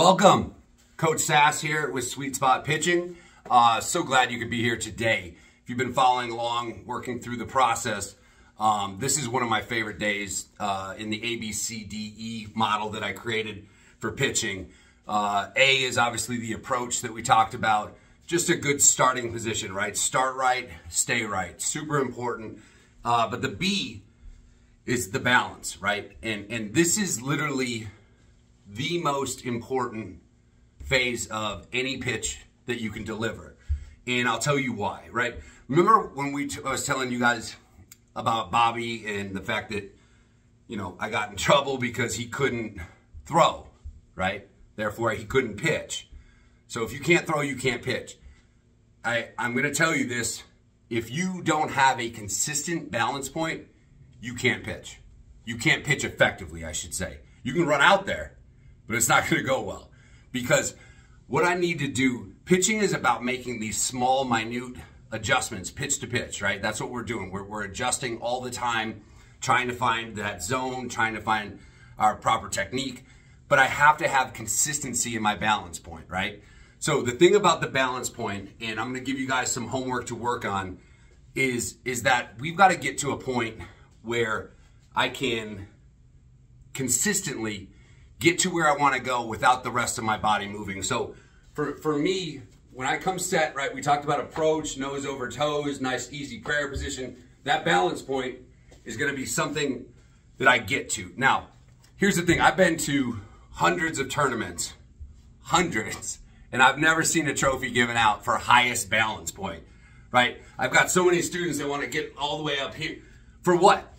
Welcome, Coach Sass here with Sweet Spot Pitching. So glad you could be here today. If you've been following along, working through the process, this is one of my favorite days in the ABCDE model that I created for pitching. A is obviously the approach that we talked about. Just a good starting position, right? Start right, stay right. Super important. But the B is the balance, right? And this is literally the most important phase of any pitch that you can deliver. And I'll tell you why, right? Remember when I was telling you guys about Bobby and the fact that, you know, I got in trouble because he couldn't throw, right? Therefore, he couldn't pitch. So if you can't throw, you can't pitch. I'm going to tell you this. If you don't have a consistent balance point, you can't pitch. You can't pitch effectively, I should say. You can run out there, but it's not going to go well. Because what I need to do, pitching is about making these small, minute adjustments, pitch to pitch, right? That's what we're doing. We're adjusting all the time, trying to find that zone, trying to find our proper technique. But I have to have consistency in my balance point, right? So the thing about the balance point, and I'm going to give you guys some homework to work on, is that we've got to get to a point where I can consistently get to where I want to go without the rest of my body moving. So for me, when I come set, right, we talked about approach, nose over toes, nice easy prayer position. That balance point is going to be something that I get to. Now, here's the thing. I've been to hundreds of tournaments, hundreds, and I've never seen a trophy given out for highest balance point, right? I've got so many students that want to get all the way up here. For what?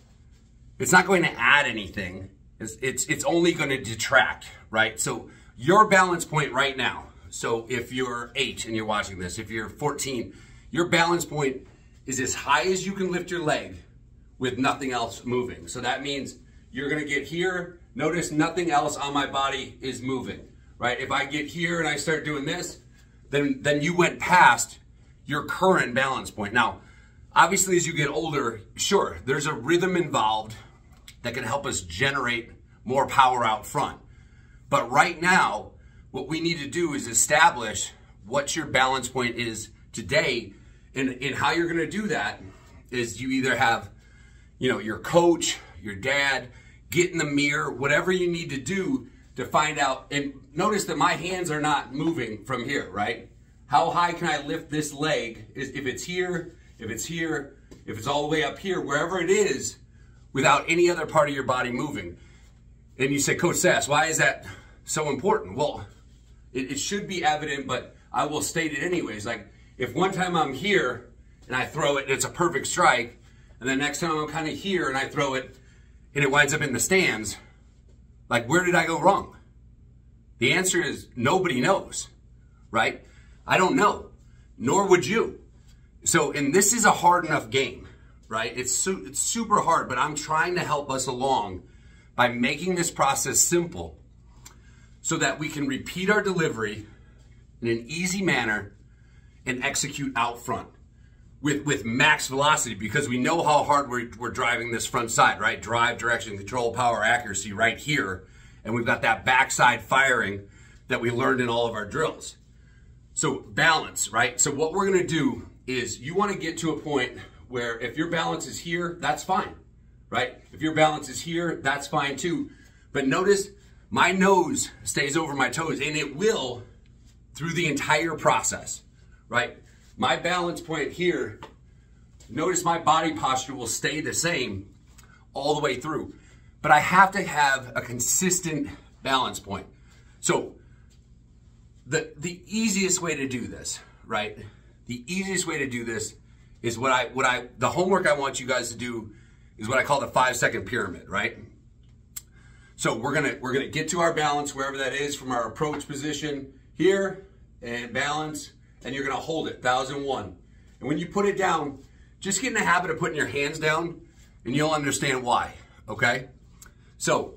It's not going to add anything. It's only going to detract, right? So your balance point right now, so if you're 8 and you're watching this, if you're 14, your balance point is as high as you can lift your leg with nothing else moving. So that means you're going to get here. Notice nothing else on my body is moving, right? If I get here and I start doing this, then you went past your current balance point. Now, obviously, as you get older, sure, there's a rhythm involved that can help us generate more power out front. But right now, what we need to do is establish what your balance point is today. And how you're going to do that is you either have, you know, your coach, your dad, get in the mirror, whatever you need to do to find out. And notice that my hands are not moving from here, right? How high can I lift this leg? If it's here, if it's here, if it's all the way up here, wherever it is, without any other part of your body moving. And you say, Coach Sass, why is that so important? Well, it should be evident, but I will state it anyways. Like, if one time I'm here and I throw it and it's a perfect strike, and then next time I'm kind of here and I throw it and it winds up in the stands, like, where did I go wrong? The answer is nobody knows, right? I don't know, nor would you. So, and this is a hard enough game, right? It's super hard, but I'm trying to help us along by making this process simple so that we can repeat our delivery in an easy manner and execute out front with max velocity, because we know how hard we're driving this front side, right? Drive, direction, control, power, accuracy right here. And we've got that backside firing that we learned in all of our drills. So balance, right? So what we're going to do is you want to get to a point where if your balance is here, that's fine, right? If your balance is here, that's fine too. But notice my nose stays over my toes, and it will through the entire process, right? My balance point here, notice my body posture will stay the same all the way through. But I have to have a consistent balance point. So the easiest way to do this, right? The easiest way to do this is the homework I want you guys to do is what I call the 5-second pyramid, right? So we're gonna get to our balance wherever that is from our approach position here and balance, and you're gonna hold it, 1001. And when you put it down, just get in the habit of putting your hands down and you'll understand why, okay? So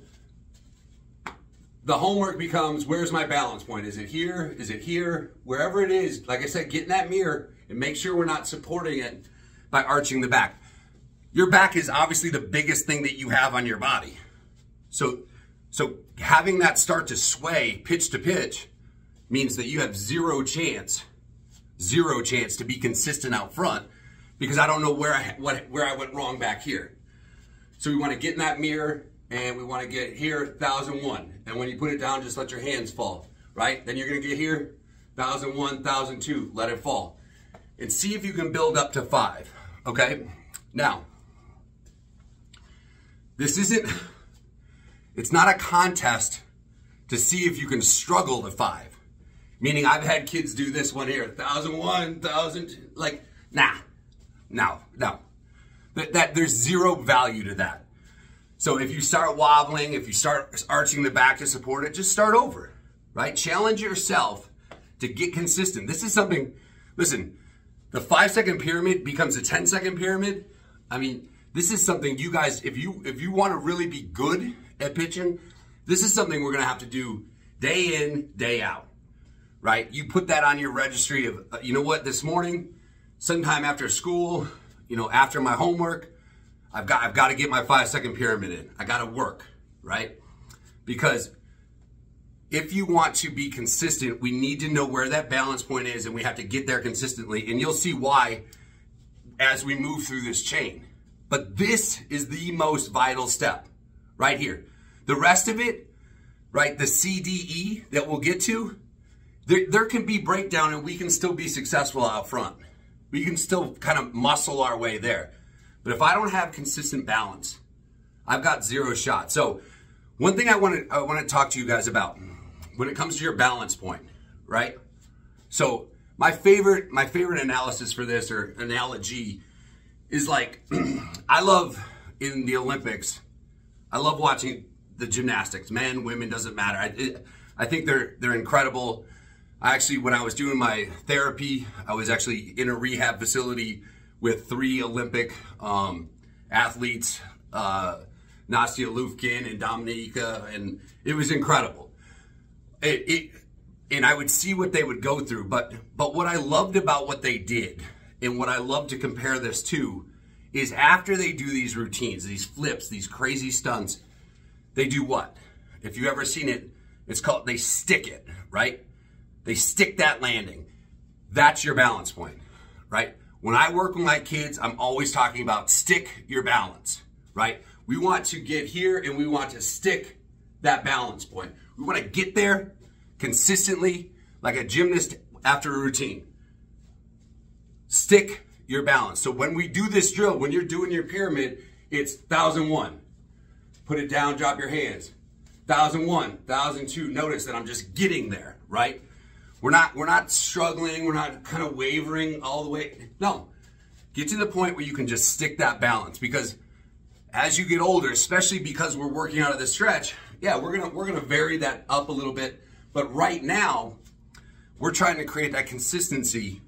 the homework becomes, where's my balance point? Is it here? Is it here? Wherever it is, like I said, get in that mirror and make sure we're not supporting it by arching the back. Your back is obviously the biggest thing that you have on your body. So So having that start to sway pitch to pitch means that you have zero chance to be consistent out front, because I don't know where I went wrong back here. So we want to get in that mirror and we want to get here 1,001. And when you put it down, just let your hands fall, right? Then you're going to get here 1,001, 1,002, let it fall. And see if you can build up to 5, okay? Now, it's not a contest to see if you can struggle to 5. Meaning I've had kids do this one here, 1,001, 1,000, like, no. There's zero value to that. So if you start wobbling, if you start arching the back to support it, just start over, right? Challenge yourself to get consistent. This is something, listen, the 5-second pyramid becomes a 10-second pyramid. I mean, this is something you guys, if you want to really be good at pitching, this is something we're going to have to do day in, day out, right? You put that on your registry of, you know what, this morning, sometime after school, you know, after my homework, I've got to get my 5-second pyramid in. I got to work, right? Because if you want to be consistent, we need to know where that balance point is, and we have to get there consistently. And you'll see why as we move through this chain. But this is the most vital step right here. The rest of it, right, the C, D, E that we'll get to, there can be breakdown and we can still be successful out front. We can still kind of muscle our way there. But if I don't have consistent balance, I've got zero shot. So one thing I want to talk to you guys about when it comes to your balance point, right? So my favorite analysis for this, or analogy, is like, I love in the Olympics, I love watching the gymnastics, men, women, doesn't matter. I think they're incredible. I actually, when I was doing my therapy, I was actually in a rehab facility with 3 Olympic athletes, Nastia Lufkin and Dominika, and it was incredible. And I would see what they would go through, but what I loved about what they did, and what I love to compare this to, is after they do these routines, these flips, these crazy stunts, they do what? If you've ever seen it, it's called, they stick it, right? They stick that landing. That's your balance point, right? When I work with my kids, I'm always talking about stick your balance, right? We want to get here and we want to stick that balance point. We want to get there consistently, like a gymnast after a routine. Stick your balance. So when we do this drill, when you're doing your pyramid, it's 1,001. Put it down, drop your hands. 1,001, 1,002. Notice that I'm just getting there, right? We're not struggling, we're not kind of wavering all the way. No. Get to the point where you can just stick that balance, because as you get older, especially because we're working out of the stretch, yeah, we're gonna vary that up a little bit. But right now, we're trying to create that consistency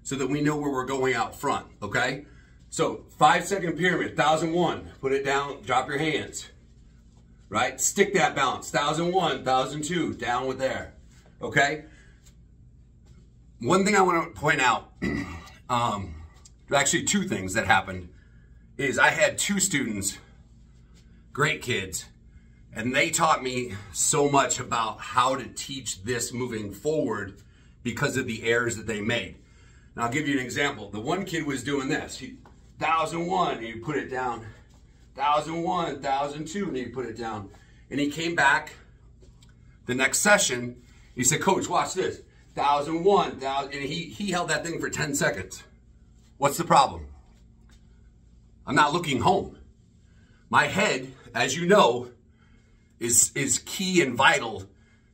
so that we know where we're going out front, okay? So 5-second pyramid, 1,001, put it down, drop your hands, right? Stick that balance, 1,001, 1,002, down with there, okay? One thing I want to point out, actually 2 things that happened, is I had 2 students, great kids, and they taught me so much about how to teach this moving forward because of the errors that they made. And I'll give you an example. The one kid was doing this. 1,001, and he put it down. 1,001, 1,002, and he put it down. And he came back the next session. He said, "Coach, watch this. 1,001, 1,000," and he held that thing for 10 seconds. What's the problem? I'm not looking home. My head, as you know, is key and vital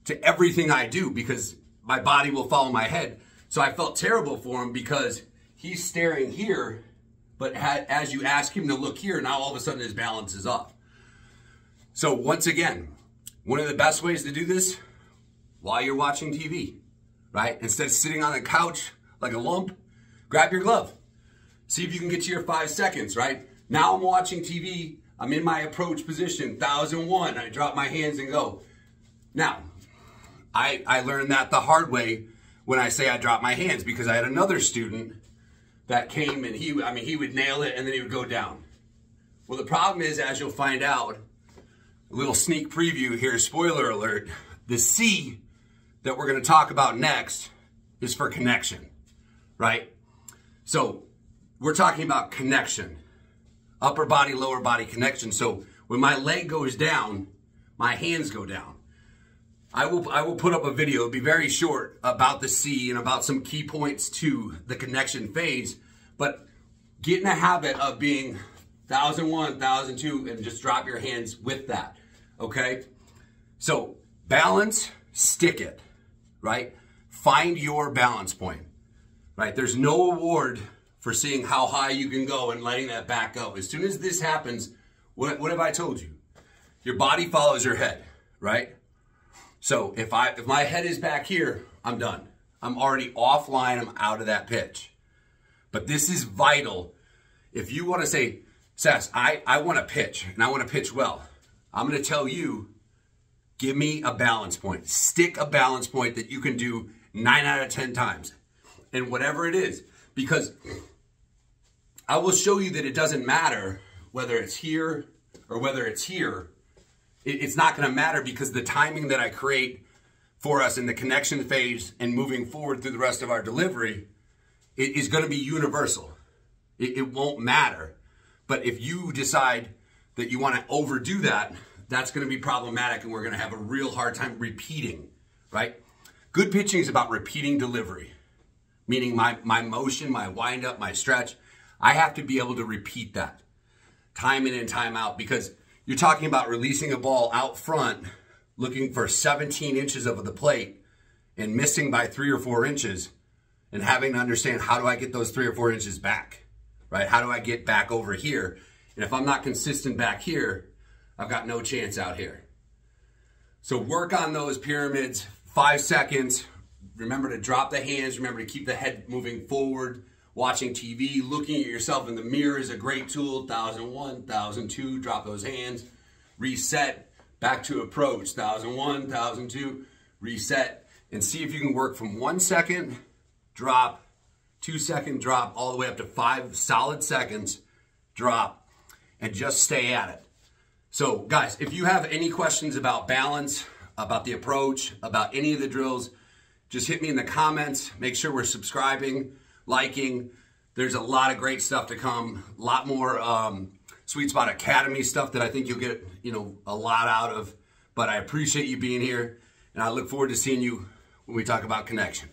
to everything I do, because my body will follow my head. So I felt terrible for him because he's staring here, but as you ask him to look here, now all of a sudden his balance is off. So once again, one of the best ways to do this, while you're watching TV, right? Instead of sitting on the couch like a lump, grab your glove. See if you can get to your 5 seconds, right? Now I'm watching TV, I'm in my approach position, 1,001, I drop my hands and go. Now, I learned that the hard way when I say I drop my hands, because I had another student that came and he would nail it and then he would go down. Well, the problem is, as you'll find out, A little sneak preview here, spoiler alert. The C that we're gonna talk about next is for connection, right? So we're talking about connection, upper body, lower body connection. So when my leg goes down, my hands go down. I will put up a video, it'll be very short, about the C and about some key points to the connection phase, but get in a habit of being 1001, 1002, and just drop your hands with that, okay? So balance, stick it, right? Find your balance point, right? There's no award for seeing how high you can go and letting that back up. As soon as this happens, what have I told you? Your body follows your head, right? So if my head is back here, I'm done. I'm already offline, I'm out of that pitch. But this is vital. If you want to say, Sass, I want to pitch, and I want to pitch well, I'm going to tell you, give me a balance point. Stick a balance point that you can do 9 out of 10 times. And whatever it is, because I will show you that it doesn't matter whether it's here or whether it's here. It's not going to matter, because the timing that I create for us in the connection phase and moving forward through the rest of our delivery is going to be universal. It won't matter. But if you decide that you want to overdo that, that's going to be problematic, and we're going to have a real hard time repeating, right? Good pitching is about repeating delivery, meaning my motion, my wind up, my stretch. I have to be able to repeat that time in and time out, because you're talking about releasing a ball out front, looking for 17 inches of the plate and missing by 3 or 4 inches, and having to understand, how do I get those 3 or 4 inches back, right? How do I get back over here? And if I'm not consistent back here, I've got no chance out here. So work on those pyramids, 5 seconds. Remember to drop the hands. Remember to keep the head moving forward. Watching TV, looking at yourself in the mirror is a great tool. 1001, 1002, drop those hands. Reset, back to approach. 1001, 1002, reset. And see if you can work from 1 second, drop, 2 second drop, all the way up to 5 solid seconds, drop, and just stay at it. So guys, if you have any questions about balance, about the approach, about any of the drills, just hit me in the comments. Make sure we're subscribing, liking. There's a lot of great stuff to come. A lot more Sweet Spot Academy stuff that I think you'll get, a lot out of. But I appreciate you being here, and I look forward to seeing you when we talk about connection.